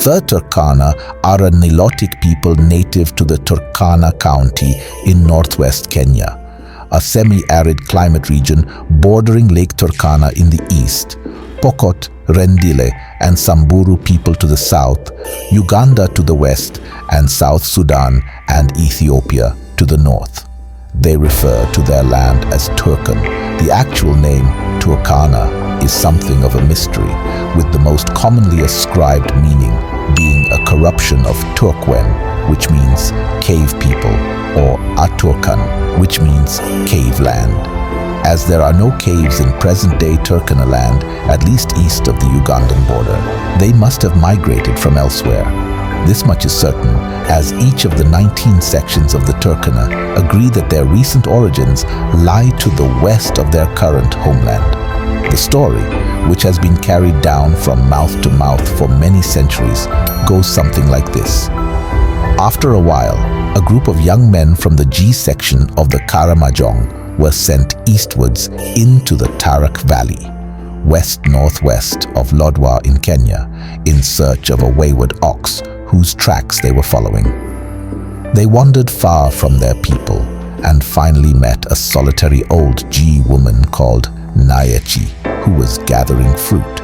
The Turkana are a Nilotic people native to the Turkana County in northwest Kenya, a semi-arid climate region bordering Lake Turkana in the east, Pokot, Rendile, and Samburu people to the south, Uganda to the west, and South Sudan and Ethiopia to the north. They refer to their land as Turkan. The actual name, Turkana, is something of a mystery, with the most commonly ascribed meaning being a corruption of Turkwen, which means cave people, or Aturkan, which means cave land. As there are no caves in present-day Turkana land, at least east of the Ugandan border, they must have migrated from elsewhere. This much is certain, as each of the 19 sections of the Turkana agree that their recent origins lie to the west of their current homeland. The story, which has been carried down from mouth to mouth for many centuries, goes something like this. After a while, a group of young men from the G section of the Karamojong were sent eastwards into the Tarak Valley, west-northwest of Lodwar in Kenya, in search of a wayward ox whose tracks they were following. They wandered far from their people and finally met a solitary old G woman called Nyachi, who was gathering fruit.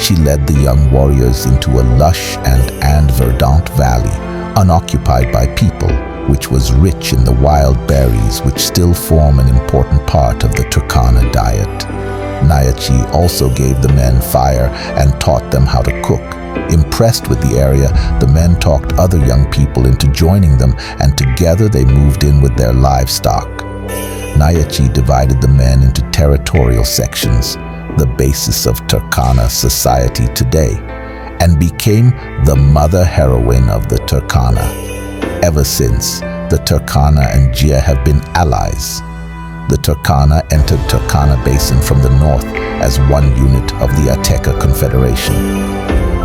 She led the young warriors into a lush and verdant valley, unoccupied by people, which was rich in the wild berries which still form an important part of the Turkana diet. Nyachi also gave the men fire and taught them how to cook. Impressed with the area, the men talked other young people into joining them, and together they moved in with their livestock. Nyachi divided the men into territorial sections, the basis of Turkana society today, and became the mother heroine of the Turkana. Ever since, the Turkana and Jia have been allies. The Turkana entered Turkana Basin from the north as one unit of the Ateka Confederation.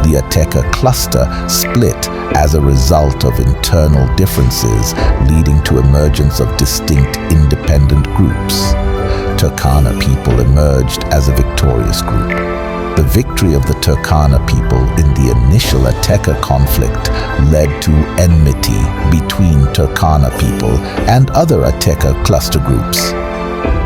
The Ateka cluster split as a result of internal differences, leading to emergence of distinct independent groups. Turkana people emerged as a victorious group. The victory of the Turkana people in the initial Ateka conflict led to enmity between Turkana people and other Ateka cluster groups.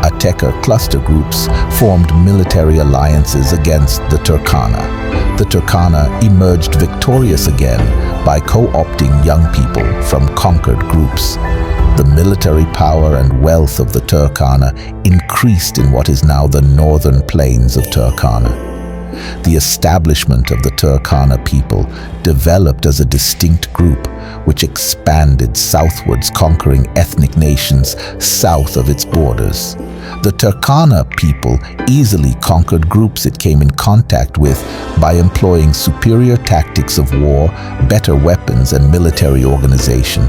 Ateka cluster groups formed military alliances against the Turkana. The Turkana emerged victorious again by co-opting young people from conquered groups. The military power and wealth of the Turkana increased in what is now the northern plains of Turkana. The establishment of the Turkana people developed as a distinct group, which expanded southwards, conquering ethnic nations south of its borders. The Turkana people easily conquered groups it came in contact with by employing superior tactics of war, better weapons, and military organization.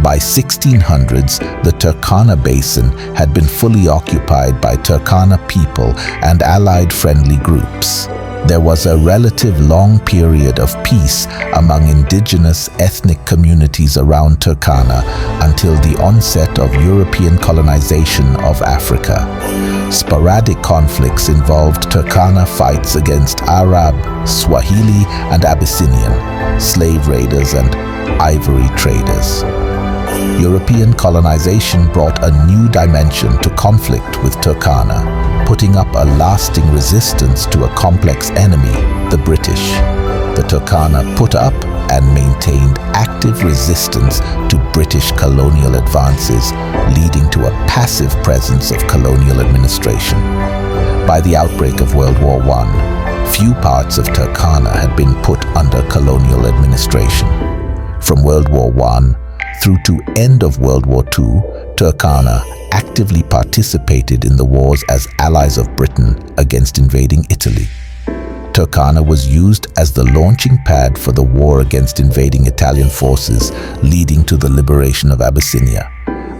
By 1600s, the Turkana Basin had been fully occupied by Turkana people and allied friendly groups. There was a relative long period of peace among indigenous ethnic communities around Turkana until the onset of European colonization of Africa. Sporadic conflicts involved Turkana fights against Arab, Swahili, and Abyssinian, slave raiders, and ivory traders. European colonization brought a new dimension to conflict with Turkana, putting up a lasting resistance to a complex enemy, the British. The Turkana put up and maintained active resistance to British colonial advances, leading to a passive presence of colonial administration. By the outbreak of World War I, few parts of Turkana had been put under colonial administration. From World War I through to end of World War II, Turkana actively participated in the wars as allies of Britain against invading Italy. Turkana was used as the launching pad for the war against invading Italian forces, leading to the liberation of Abyssinia.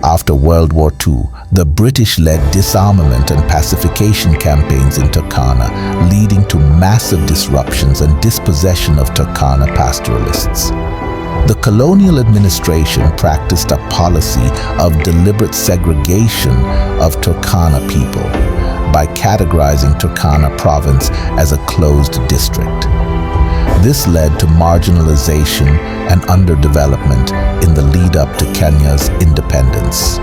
After World War II, the British led disarmament and pacification campaigns in Turkana, leading to massive disruptions and dispossession of Turkana pastoralists. The colonial administration practiced a policy of deliberate segregation of Turkana people by categorizing Turkana province as a closed district. This led to marginalization and underdevelopment in the lead up to Kenya's independence.